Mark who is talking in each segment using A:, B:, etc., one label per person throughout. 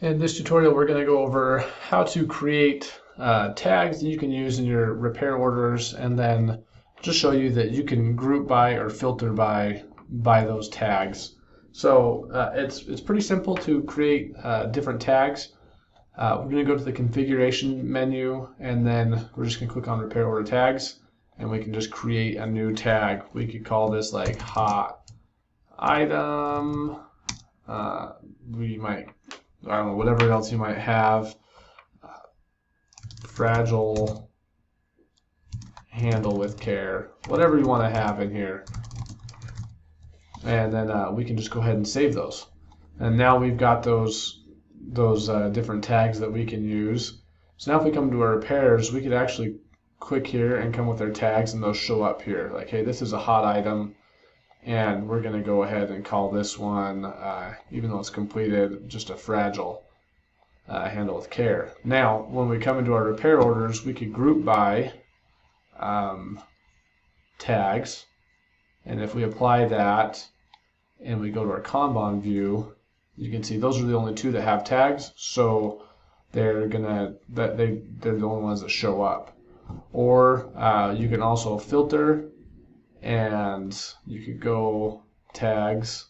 A: In this tutorial, we're going to go over how to create tags that you can use in your repair orders, and then just show you that you can group by or filter by those tags. So it's pretty simple to create different tags. We're going to go to the configuration menu, and then we're just going to click on repair order tags, and we can just create a new tag. We could call this like hot item. We might, I don't know, whatever else you might have. Fragile, handle with care, whatever you want to have in here. And then we can just go ahead and save those. And now we've got those different tags that we can use. So now if we come to our repairs, we could actually click here and come with our tags, and they'll show up here. Like, hey, this is a hot item, and we're going to go ahead and call this one, even though it's completed, just a fragile. Handle with care. Now, when we come into our repair orders, we could group by tags, and if we apply that and we go to our Kanban view, you can see those are the only two that have tags, so they're the only ones that show up. Or you can also filter, and you could go tags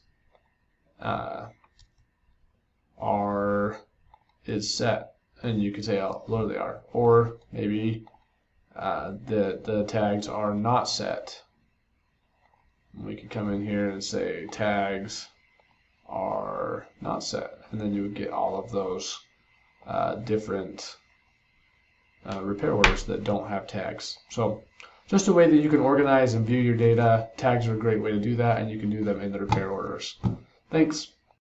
A: is set, and you can say how low they are, or maybe the tags are not set. We could come in here and say tags are not set, and then you would get all of those different repair orders that don't have tags. So just a way that you can organize and view your data. Tags are a great way to do that, and you can do them in the repair orders. Thanks.